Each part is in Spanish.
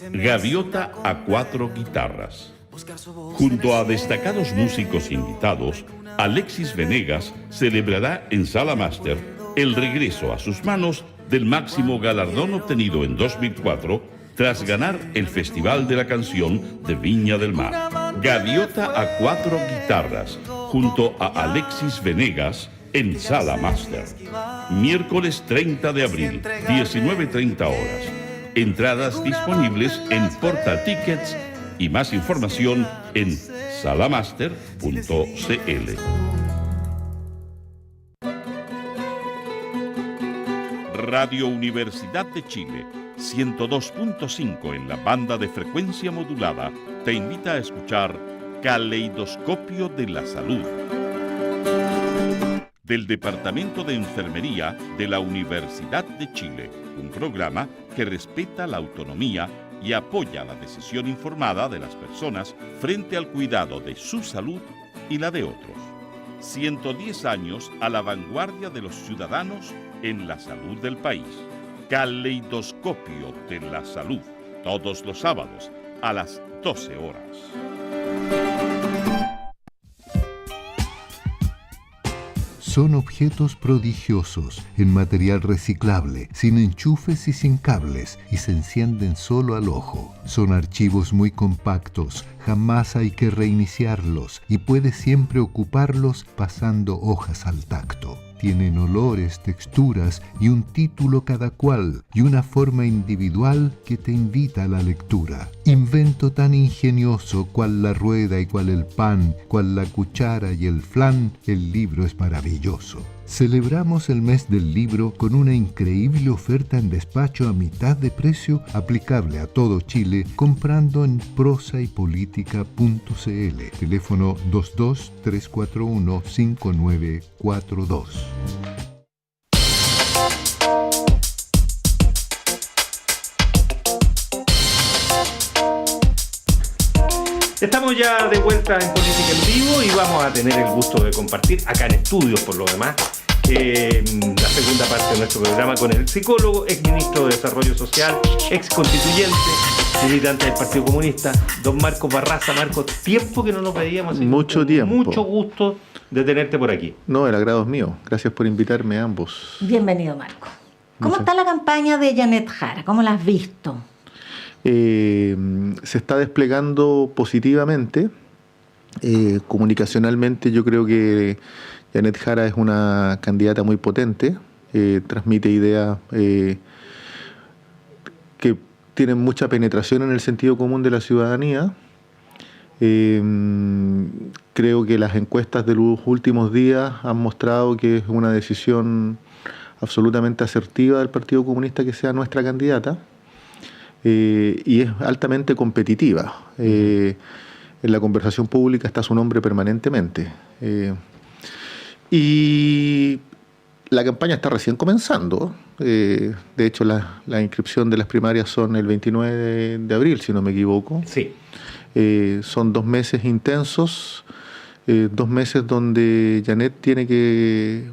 Gaviota a cuatro guitarras. Junto a destacados músicos invitados, Alexis Venegas celebrará en Sala Máster el regreso a sus manos del máximo galardón obtenido en 2004 tras ganar el Festival de la Canción de Viña del Mar. Gaviota a cuatro guitarras, junto a Alexis Venegas en Sala Máster. Miércoles 30 de abril, 19:30 horas. Entradas disponibles en Portal Tickets y más información en salamaster.cl. Radio Universidad de Chile, 102.5 en la banda de frecuencia modulada, te invita a escuchar Caleidoscopio de la Salud, del Departamento de Enfermería de la Universidad de Chile, un programa que respeta la autonomía y apoya la decisión informada de las personas frente al cuidado de su salud y la de otros. 110 años a la vanguardia de los ciudadanos en la salud del país. Caleidoscopio de la Salud, todos los sábados a las 12 horas. Son objetos prodigiosos en material reciclable, sin enchufes y sin cables, y se encienden solo al ojo. Son archivos muy compactos, jamás hay que reiniciarlos y puedes siempre ocuparlos pasando hojas al tacto. Tienen olores, texturas y un título cada cual y una forma individual que te invita a la lectura. Invento tan ingenioso cual la rueda y cual el pan, cual la cuchara y el flan, el libro es maravilloso. Celebramos el mes del libro con una increíble oferta en despacho a mitad de precio aplicable a todo Chile comprando en prosaypolitica.cl. Teléfono 22-341-5942. Estamos ya de vuelta en Política en Vivo y vamos a tener el gusto de compartir acá en estudios, por lo demás, la segunda parte de nuestro programa con el psicólogo, exministro de Desarrollo Social, ex constituyente, militante del Partido Comunista, don Marcos Barraza. Marcos, tiempo que no nos veíamos. Mucho tiempo. Mucho gusto de tenerte por aquí. No, el agrado es mío. Gracias por invitarme a ambos. Bienvenido, Marcos. ¿Cómo está la campaña de Janet Jara? ¿Cómo la has visto? Se está desplegando positivamente. Comunicacionalmente yo creo que Janet Jara es una candidata muy potente, transmite ideas que tienen mucha penetración en el sentido común de la ciudadanía. Creo que las encuestas de los últimos días han mostrado que es una decisión absolutamente asertiva del Partido Comunista que sea nuestra candidata. Y es altamente competitiva. En la conversación pública está su nombre permanentemente. Y la campaña está recién comenzando. De hecho, la inscripción de las primarias son el 29 de abril, si no me equivoco. Sí. Son 2 meses intensos, 2 meses donde Janet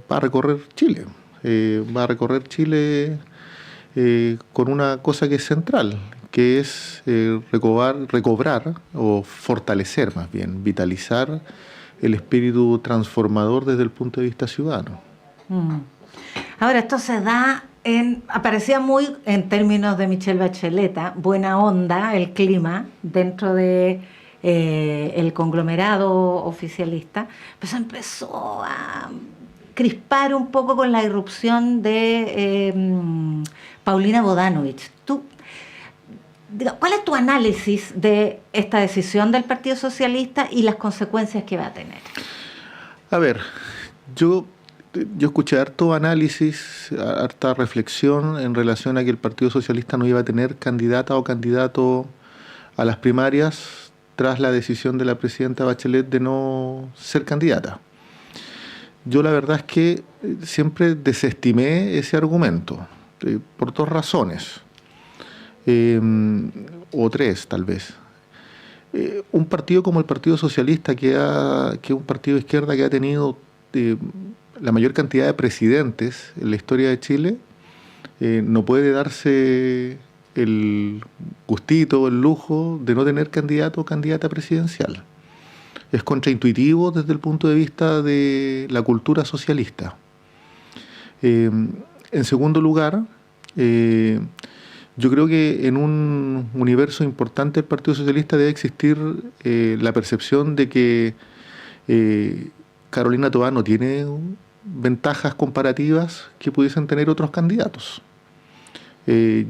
va a recorrer Chile. Va a recorrer Chile con una cosa que es central, que es recobrar o fortalecer, más bien, vitalizar el espíritu transformador desde el punto de vista ciudadano. Ahora, esto se da aparecía muy en términos de Michelle Bachelet, buena onda el clima dentro de el conglomerado oficialista, pues empezó a crispar un poco con la irrupción de Paulina Bodanovich. ¿Cuál es tu análisis de esta decisión del Partido Socialista y las consecuencias que va a tener? A ver, yo escuché harto análisis, harta reflexión en relación a que el Partido Socialista no iba a tener candidata o candidato a las primarias tras la decisión de la presidenta Bachelet de no ser candidata. Yo la verdad es que siempre desestimé ese argumento, por 2 razones, o 3 tal vez. Un partido como el Partido Socialista, que es un partido de izquierda que ha tenido la mayor cantidad de presidentes en la historia de Chile, no puede darse el gustito, el lujo de no tener candidato o candidata presidencial. Es contraintuitivo desde el punto de vista de la cultura socialista. En segundo lugar, yo creo que en un universo importante del Partido Socialista debe existir la percepción de que Carolina Toá no tiene ventajas comparativas que pudiesen tener otros candidatos. Es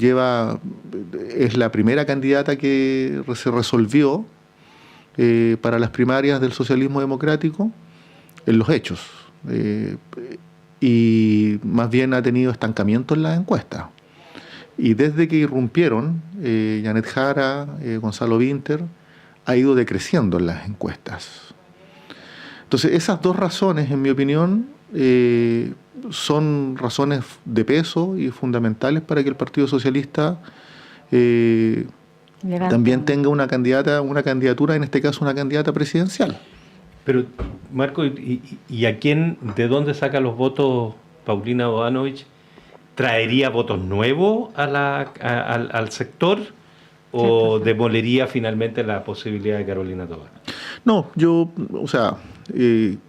la primera candidata que se resolvió para las primarias del socialismo democrático en los hechos. Y más bien ha tenido estancamiento en las encuestas. Y desde que irrumpieron Janet Jara, Gonzalo Vinter, ha ido decreciendo en las encuestas. Entonces, esas dos razones, en mi opinión, son razones de peso y fundamentales para que el Partido Socialista también tenga una candidatura, en este caso una candidata presidencial. Pero, Marco, ¿y a quién, de dónde saca los votos Paulina Bodanovich? ¿Traería votos nuevos al sector o demolería finalmente la posibilidad de Carolina Toá? No,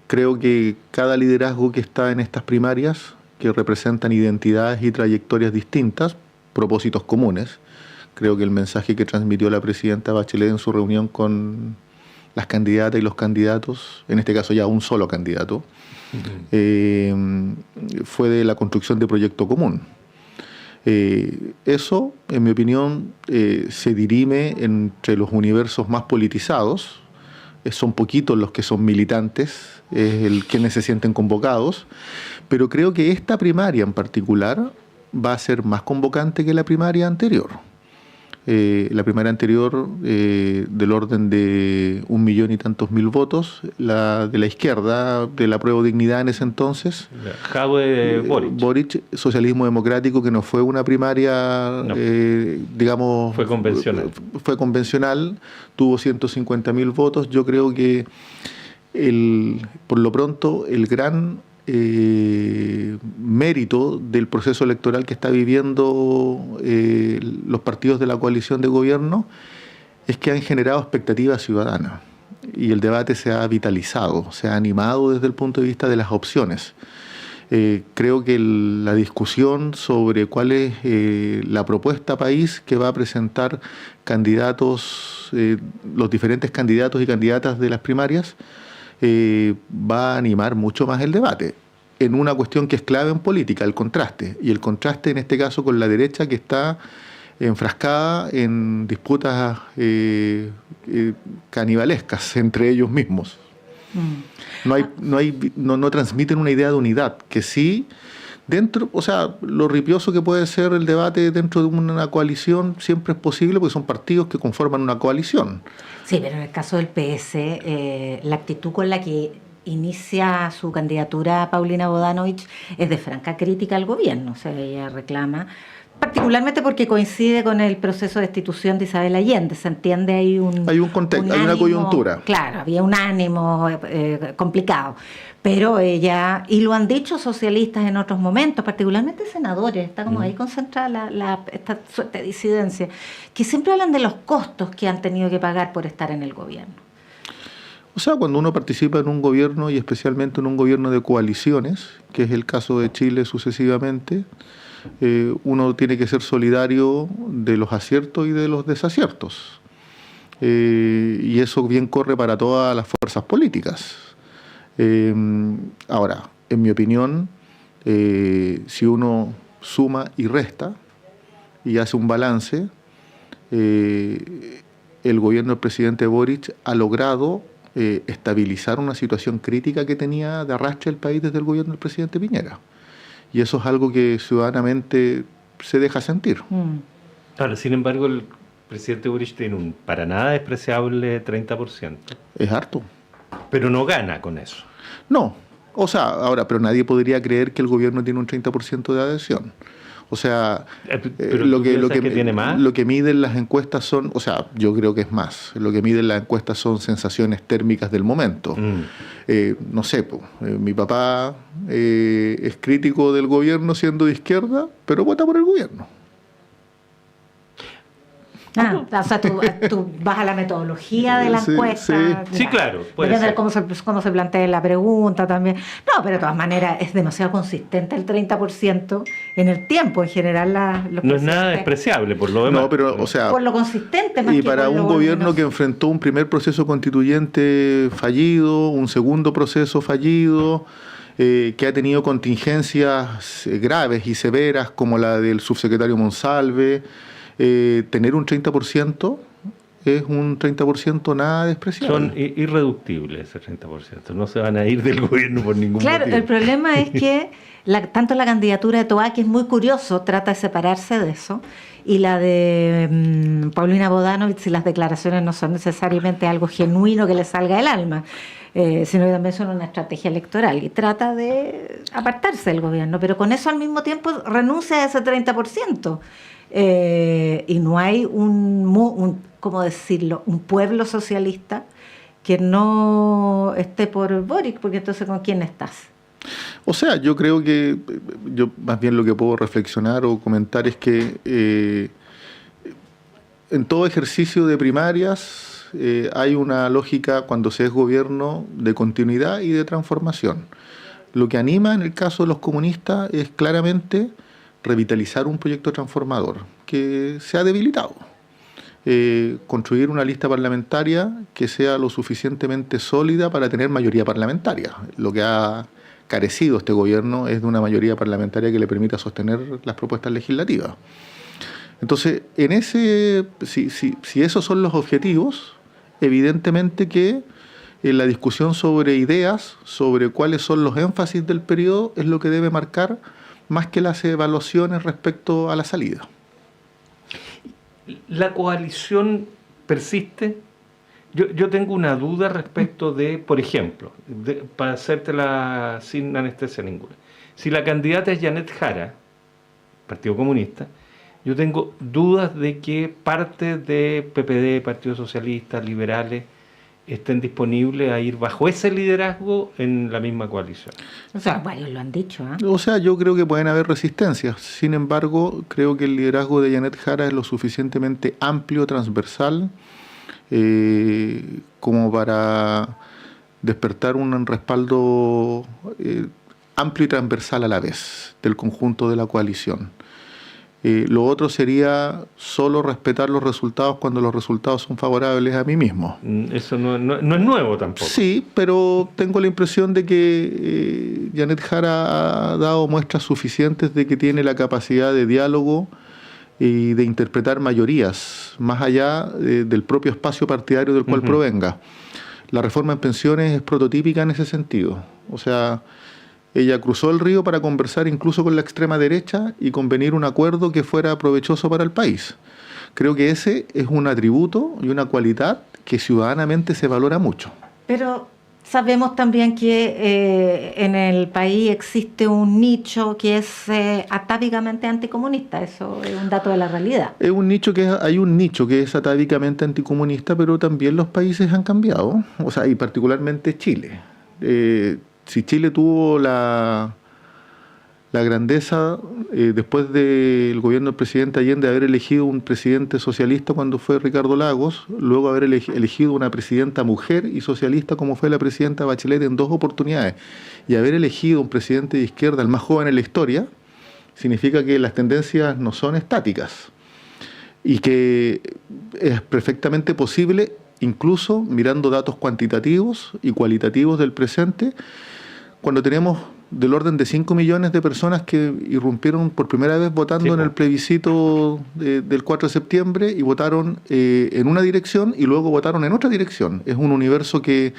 creo que cada liderazgo que está en estas primarias, que representan identidades y trayectorias distintas, propósitos comunes, creo que el mensaje que transmitió la presidenta Bachelet en su reunión con las candidatas y los candidatos, en este caso ya un solo candidato, fue de la construcción de proyecto común. Eso, en mi opinión, se dirime entre los universos más politizados. Son poquitos los que son militantes, quienes se sienten convocados, pero creo que esta primaria en particular va a ser más convocante que la primaria anterior. La primaria anterior, del orden de 1.000.000 y tantos mil votos, la de la izquierda, de la Prueba Dignidad en ese entonces. Jadwe Boric, socialismo democrático, que no fue una primaria, digamos... Fue convencional. Fue convencional, tuvo 150.000 votos. Yo creo que, por lo pronto, el gran mérito del proceso electoral que está viviendo los partidos de la coalición de gobierno es que han generado expectativas ciudadanas y el debate se ha vitalizado, se ha animado desde el punto de vista de las opciones. Creo que la discusión sobre cuál es la propuesta país que va a presentar candidatos, los diferentes candidatos y candidatas de las primarias, va a animar mucho más el debate en una cuestión que es clave en política, el contraste, y el contraste en este caso con la derecha, que está enfrascada en disputas canibalescas entre ellos mismos. No transmiten una idea de unidad, que sí, lo ripioso que puede ser el debate dentro de una coalición siempre es posible porque son partidos que conforman una coalición. Sí, pero en el caso del PS, la actitud con la que inicia su candidatura Paulina Bodanovich es de franca crítica al gobierno. O sea, ella reclama, particularmente porque coincide con el proceso de destitución de Isabel Allende. Se entiende, hay un contexto, hay una coyuntura. Claro, había un ánimo complicado. Pero ella, y lo han dicho socialistas en otros momentos, particularmente senadores, está como ahí concentrada esta suerte de disidencia, que siempre hablan de los costos que han tenido que pagar por estar en el gobierno. O sea, cuando uno participa en un gobierno, y especialmente en un gobierno de coaliciones, que es el caso de Chile sucesivamente, uno tiene que ser solidario de los aciertos y de los desaciertos. Y eso bien corre para todas las fuerzas políticas. Ahora, en mi opinión, si uno suma y resta y hace un balance, el gobierno del presidente Boric ha logrado estabilizar una situación crítica que tenía de arrastre el país desde el gobierno del presidente Piñera. Y eso es algo que ciudadanamente se deja sentir. Ahora, sin embargo, el presidente Boric tiene un para nada despreciable 30%. Es harto. Pero no gana con eso. No. Pero nadie podría creer que el gobierno tiene un 30% de adhesión. O sea, lo que miden las encuestas son, yo creo que es más. Lo que miden las encuestas son sensaciones térmicas del momento. Mi papá es crítico del gobierno siendo de izquierda, pero vota por el gobierno. O sea, tú vas a la metodología de la Sí, encuesta. Sí, claro, puede Depende ser. de cómo se plantea la pregunta también. No, pero de todas maneras es demasiado consistente el 30% en el tiempo. En general, los No es nada presidentes- despreciable por lo demás. No, pero, o sea, por lo consistente más y que para por un lo gobierno voluminoso. que enfrentó un primer proceso constituyente fallido, un segundo proceso fallido, que ha tenido contingencias graves y severas como la del subsecretario Monsalve, tener un 30% es un 30% nada despreciable. Son irreductibles ese 30%. No se van a ir del gobierno por ningún Claro, motivo. el problema es que tanto la candidatura de Toá, que es muy curioso, trata de separarse de eso, y la de Paulina Bodanovich, si las declaraciones no son necesariamente algo genuino que le salga del alma, sino que también son una estrategia electoral, y trata de apartarse del gobierno, pero con eso al mismo tiempo renuncia a ese 30%. Y no hay ¿cómo decirlo?, un pueblo socialista que no esté por Boric, porque entonces ¿con quién estás? O sea, yo creo que yo más bien lo que puedo reflexionar o comentar es que en todo ejercicio de primarias hay una lógica cuando se es gobierno de continuidad y de transformación. Lo que anima en el caso de los comunistas es claramente revitalizar un proyecto transformador que se ha debilitado. Construir una lista parlamentaria que sea lo suficientemente sólida para tener mayoría parlamentaria. Lo que ha carecido este gobierno es de una mayoría parlamentaria que le permita sostener las propuestas legislativas. Entonces, si esos son los objetivos, evidentemente que la discusión sobre ideas, sobre cuáles son los énfasis del periodo, es lo que debe marcar más que las evaluaciones respecto a la salida. ¿La coalición persiste? Yo tengo una duda respecto de, por ejemplo, para hacértela sin anestesia ninguna. Si la candidata es Janet Jara, Partido Comunista, yo tengo dudas de que parte de PPD, Partido Socialista, liberales, estén disponibles a ir bajo ese liderazgo en la misma coalición. O sea, varios lo han dicho, ¿eh? O sea, yo creo que pueden haber resistencias. Sin embargo, creo que el liderazgo de Janet Jara es lo suficientemente amplio, transversal, como para despertar un respaldo amplio y transversal a la vez del conjunto de la coalición. Lo otro sería solo respetar los resultados cuando los resultados son favorables a mí mismo. Eso no es nuevo tampoco. Sí, pero tengo la impresión de que Janet Jara ha dado muestras suficientes de que tiene la capacidad de diálogo y de interpretar mayorías, más allá del propio espacio partidario del cual provenga. La reforma en pensiones es prototípica en ese sentido. O sea, ella cruzó el río para conversar incluso con la extrema derecha y convenir un acuerdo que fuera provechoso para el país. Creo que ese es un atributo y una cualidad que ciudadanamente se valora mucho. Pero sabemos también que en el país existe un nicho que es atávicamente anticomunista. Eso es un dato de la realidad. Hay un nicho que es atávicamente anticomunista, pero también los países han cambiado. O sea, y particularmente Chile. Si Chile tuvo la grandeza, después del gobierno del presidente Allende, de haber elegido un presidente socialista cuando fue Ricardo Lagos, luego haber elegido una presidenta mujer y socialista como fue la presidenta Bachelet en 2 oportunidades, y haber elegido un presidente de izquierda, el más joven en la historia, significa que las tendencias no son estáticas y que es perfectamente posible, incluso mirando datos cuantitativos y cualitativos del presente, cuando tenemos del orden de 5 millones de personas que irrumpieron por primera vez votando en el plebiscito del 4 de septiembre y votaron en una dirección y luego votaron en otra dirección. Es un universo que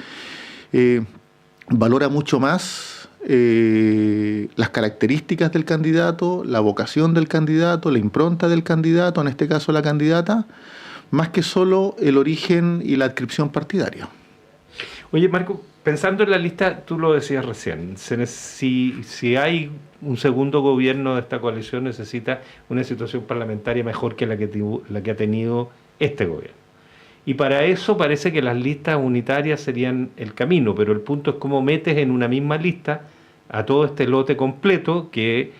valora mucho más las características del candidato, la vocación del candidato, la impronta del candidato, en este caso la candidata, más que solo el origen y la adscripción partidaria. Oye, Marco, pensando en la lista, tú lo decías recién, si hay un segundo gobierno de esta coalición, necesita una situación parlamentaria mejor que la que ha tenido este gobierno. Y para eso parece que las listas unitarias serían el camino, pero el punto es cómo metes en una misma lista a todo este lote completo que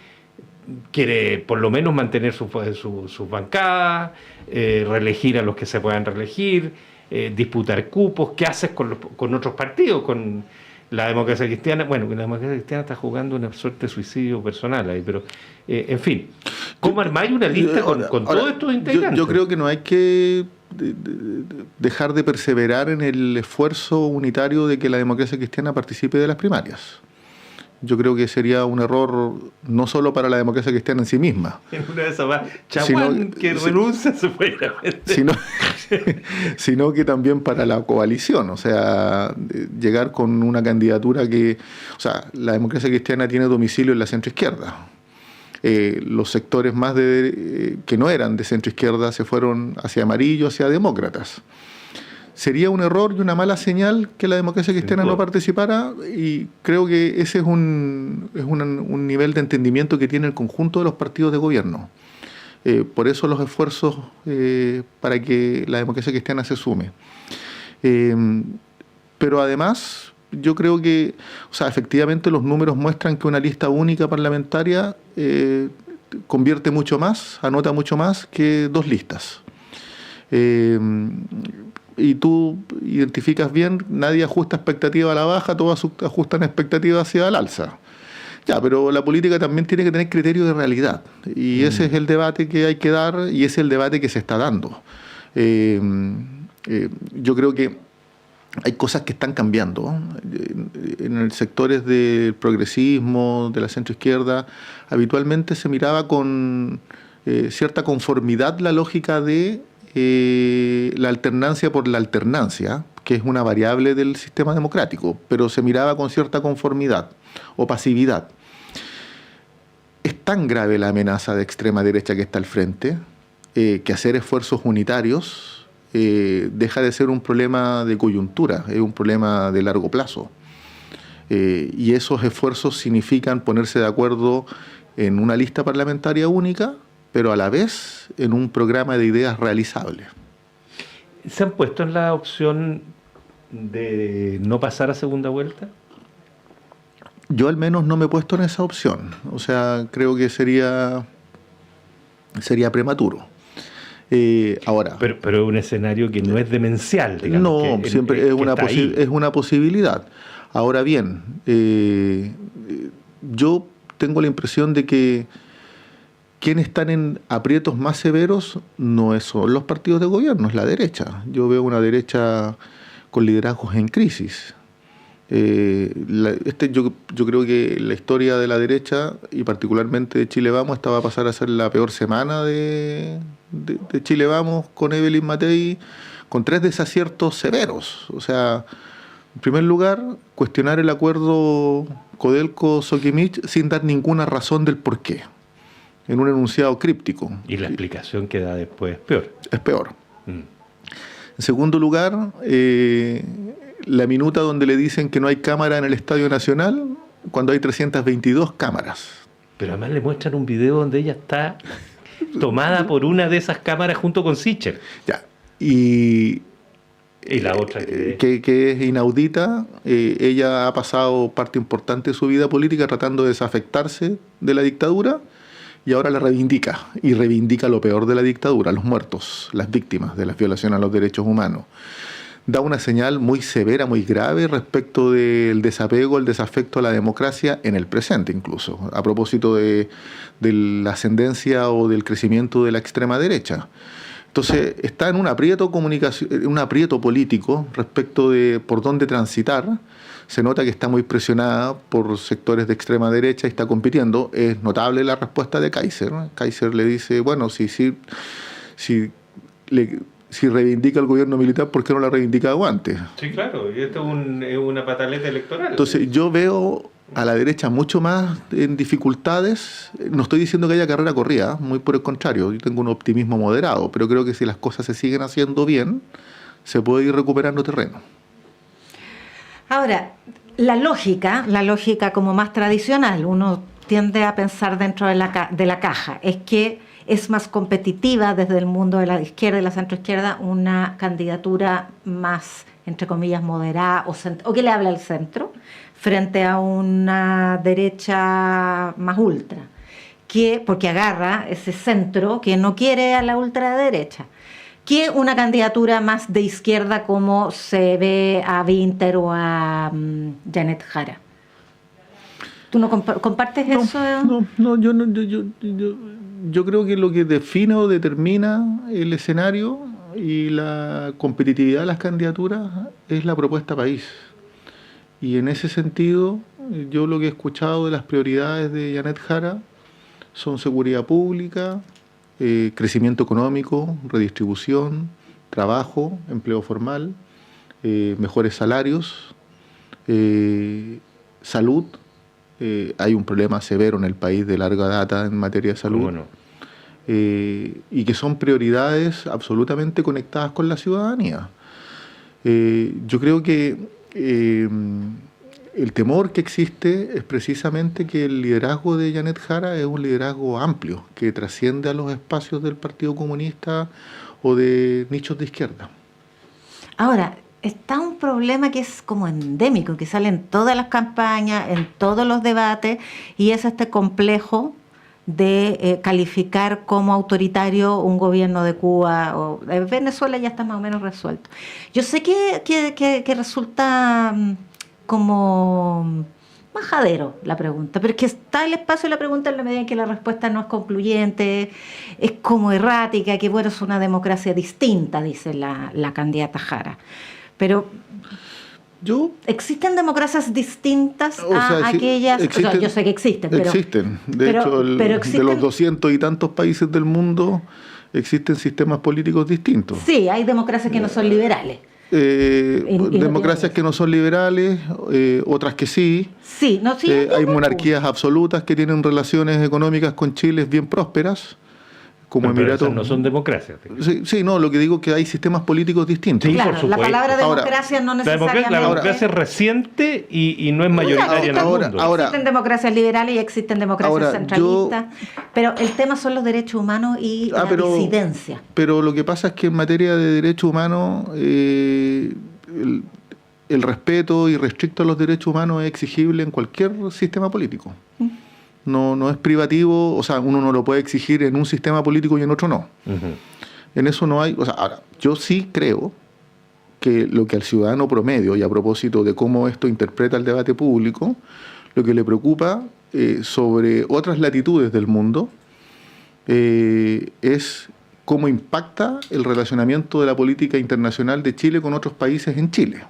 quiere por lo menos mantener sus bancadas, reelegir a los que se puedan reelegir, disputar cupos. ¿Qué haces con otros partidos? Con la democracia cristiana. Bueno, la democracia cristiana está jugando una suerte de suicidio personal ahí, pero en fin. ¿Cómo armáis una lista con todos estos integrantes? Yo creo que no hay que dejar de perseverar en el esfuerzo unitario de que la democracia cristiana participe de las primarias. Yo creo que sería un error no solo para la democracia cristiana en sí misma. En una de esas va Chaguán, que renuncia seguramente. Sino que también para la coalición. O sea, llegar con una candidatura que... O sea, la democracia cristiana tiene domicilio en la centroizquierda. Los sectores más que no eran de centroizquierda se fueron hacia amarillo, hacia demócratas. Sería un error y una mala señal que la democracia cristiana no participara, y creo que ese es un nivel de entendimiento que tiene el conjunto de los partidos de gobierno. Por eso los esfuerzos para que la democracia cristiana se sume. Pero además, yo creo que, o sea, efectivamente los números muestran que una lista única parlamentaria convierte mucho más, anota mucho más que dos listas. Y tú identificas bien, nadie ajusta expectativa a la baja, todos ajustan expectativas hacia el alza. Ya, pero la política también tiene que tener criterio de realidad, y ese es el debate que hay que dar, y ese es el debate que se está dando. Yo creo que hay cosas que están cambiando. En los sectores del progresismo, de la centroizquierda, habitualmente se miraba con cierta conformidad la lógica de la alternancia por la alternancia, que es una variable del sistema democrático, pero se miraba con cierta conformidad o pasividad. Es tan grave la amenaza de extrema derecha que está al frente, que hacer esfuerzos unitarios deja de ser un problema de coyuntura, es un problema de largo plazo. Y esos esfuerzos significan ponerse de acuerdo en una lista parlamentaria única, pero a la vez en un programa de ideas realizable. ¿Se han puesto en la opción de no pasar a segunda vuelta? Yo al menos no me he puesto en esa opción. O sea, creo que sería prematuro. Ahora, pero es un escenario que no es demencial, digamos. No, siempre es una posibilidad. Ahora bien, yo tengo la impresión de que quienes están en aprietos más severos no son los partidos de gobierno, es la derecha. Yo veo una derecha con liderazgos en crisis. Yo creo que la historia de la derecha, y particularmente de Chile Vamos, esta va a pasar a ser la peor semana de Chile Vamos, con Evelyn Matei, con 3 desaciertos severos. O sea, en primer lugar, cuestionar el acuerdo Codelco-Soquimich sin dar ninguna razón del por qué, en un enunciado críptico. Y la explicación que da después es peor. Es peor. En segundo lugar, la minuta donde le dicen que no hay cámara en el Estadio Nacional, cuando hay 322 cámaras. Pero además le muestran un video donde ella está tomada por una de esas cámaras junto con Sichel. Ya. Y la otra que es inaudita. Ella ha pasado parte importante de su vida política tratando de desafectarse de la dictadura, y ahora la reivindica, y reivindica lo peor de la dictadura, los muertos, las víctimas de las violaciones a los derechos humanos. Da una señal muy severa, muy grave respecto del desapego, el desafecto a la democracia en el presente incluso, a propósito de la ascendencia o del crecimiento de la extrema derecha. Entonces está en un aprieto político respecto de por dónde transitar. Se nota que está muy presionada por sectores de extrema derecha y está compitiendo. Es notable la respuesta de Kaiser, ¿no? Kaiser le dice, bueno, si reivindica el gobierno militar, ¿por qué no la reivindicado antes? Sí, claro, y esto es una pataleta electoral. Entonces yo veo a la derecha mucho más en dificultades. No estoy diciendo que haya carrera corrida, muy por el contrario, yo tengo un optimismo moderado, pero creo que si las cosas se siguen haciendo bien, se puede ir recuperando terreno. Ahora, la lógica como más tradicional, uno tiende a pensar dentro de la caja, es que es más competitiva desde el mundo de la izquierda y la centroizquierda una candidatura más, entre comillas, moderada o que le habla al centro, frente a una derecha más ultra, porque agarra ese centro que no quiere a la ultraderecha, que una candidatura más de izquierda como se ve a Winter o a Janet Jara. ¿Tú no compartes eso? Yo creo que lo que define o determina el escenario y la competitividad de las candidaturas es la propuesta país. Y en ese sentido, yo lo que he escuchado de las prioridades de Janet Jara son seguridad pública, crecimiento económico, redistribución, trabajo, empleo formal, mejores salarios, salud. Hay un problema severo en el país de larga data en materia de salud. Bueno. Y que son prioridades absolutamente conectadas con la ciudadanía. Yo creo que el temor que existe es precisamente que el liderazgo de Janet Jara es un liderazgo amplio, que trasciende a los espacios del Partido Comunista o de nichos de izquierda. Ahora, está un problema que es como endémico, que sale en todas las campañas, en todos los debates, y es este complejo de calificar como autoritario un gobierno de Cuba o de Venezuela. Ya está más o menos resuelto. Yo sé que resulta como majadero la pregunta, pero es que está el espacio de la pregunta en la medida en que la respuesta no es concluyente, es como errática, que bueno, es una democracia distinta, dice la candidata Jara. Pero ¿existen democracias distintas a aquellas? Yo sé que existen, pero... Existen. De hecho, de los 200 y tantos países del mundo, existen sistemas políticos distintos. Sí, hay democracias que no son liberales. Democracias que no son liberales, otras que sí. Sí, hay monarquías absolutas que tienen relaciones económicas con Chile bien prósperas. Como Emiratos. No son democracias. Sí, no, lo que digo es que hay sistemas políticos distintos. Sí, claro, por supuesto. la palabra democracia no necesariamente... La democracia es reciente y no es mayoritaria en el mundo. Existen democracias liberales y existen democracias centralistas, pero el tema son los derechos humanos y la disidencia. Pero lo que pasa es que en materia de derechos humanos, el respeto irrestricto a los derechos humanos es exigible en cualquier sistema político. No es privativo, o sea, uno no lo puede exigir en un sistema político y en otro no. Uh-huh. En eso no hay... O sea, ahora, yo sí creo que lo que al ciudadano promedio, y a propósito de cómo esto interpreta el debate público, lo que le preocupa sobre otras latitudes del mundo es cómo impacta el relacionamiento de la política internacional de Chile con otros países en Chile.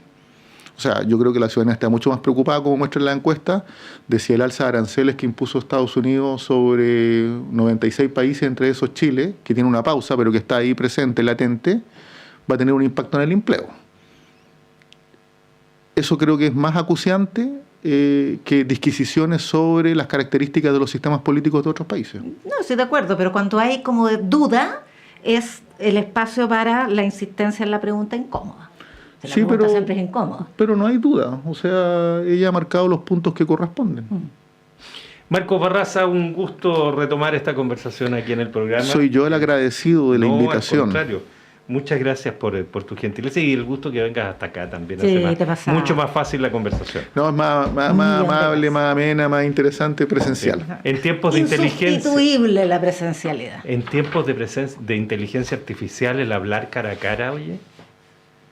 O sea, yo creo que la ciudadanía está mucho más preocupada, como muestra la encuesta, de si el alza de aranceles que impuso Estados Unidos sobre 96 países, entre esos Chile, que tiene una pausa, pero que está ahí presente, latente, va a tener un impacto en el empleo. Eso creo que es más acuciante que disquisiciones sobre las características de los sistemas políticos de otros países. No, estoy de acuerdo, pero cuando hay como duda, es el espacio para la insistencia en la pregunta incómoda. La pregunta siempre es incómoda. Pero no hay duda. O sea, ella ha marcado los puntos que corresponden. Marcos Barraza, un gusto retomar esta conversación aquí en el programa. Soy yo el agradecido de la invitación. Al contrario. Muchas gracias por tu gentileza y el gusto que vengas hasta acá también. Sí, hace mucho más fácil la conversación. No, es más amable, más amena, más interesante, presencial. Sí. En tiempos de inteligencia... Insustituible la presencialidad. En tiempos de inteligencia artificial, el hablar cara a cara, oye...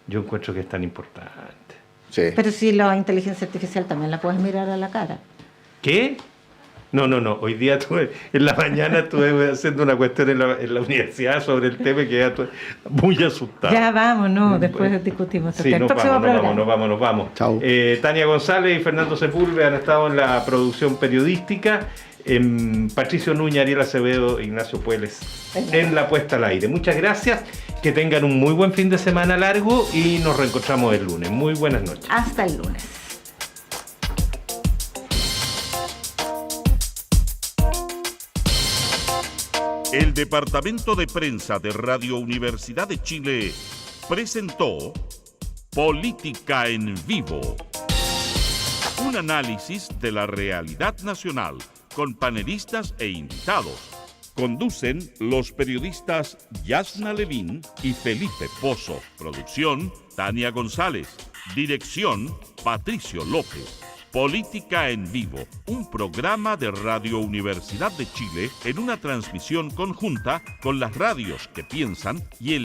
Yo encuentro que es tan importante. Sí. Pero si la inteligencia artificial también la puedes mirar a la cara. ¿Qué? No. Hoy día en la mañana estuve haciendo una cuestión en la universidad sobre el tema que estuve muy asustado. Ya vamos, después discutimos. Sí, nos vamos. Chao. Tania González y Fernando Sepúlveda han estado en la producción periodística. Patricio Núñez, Ariel Acevedo, Ignacio Pueles en la puesta al aire. Muchas gracias, que tengan un muy buen fin de semana largo y nos reencontramos el lunes. Muy buenas noches. Hasta el lunes. El Departamento de Prensa de Radio Universidad de Chile presentó Política en Vivo. Un análisis de la realidad nacional con panelistas e invitados. Conducen los periodistas Yasna Levín y Felipe Pozo. Producción, Tania González. Dirección, Patricio López. Política en Vivo, un programa de Radio Universidad de Chile en una transmisión conjunta con las radios que piensan y el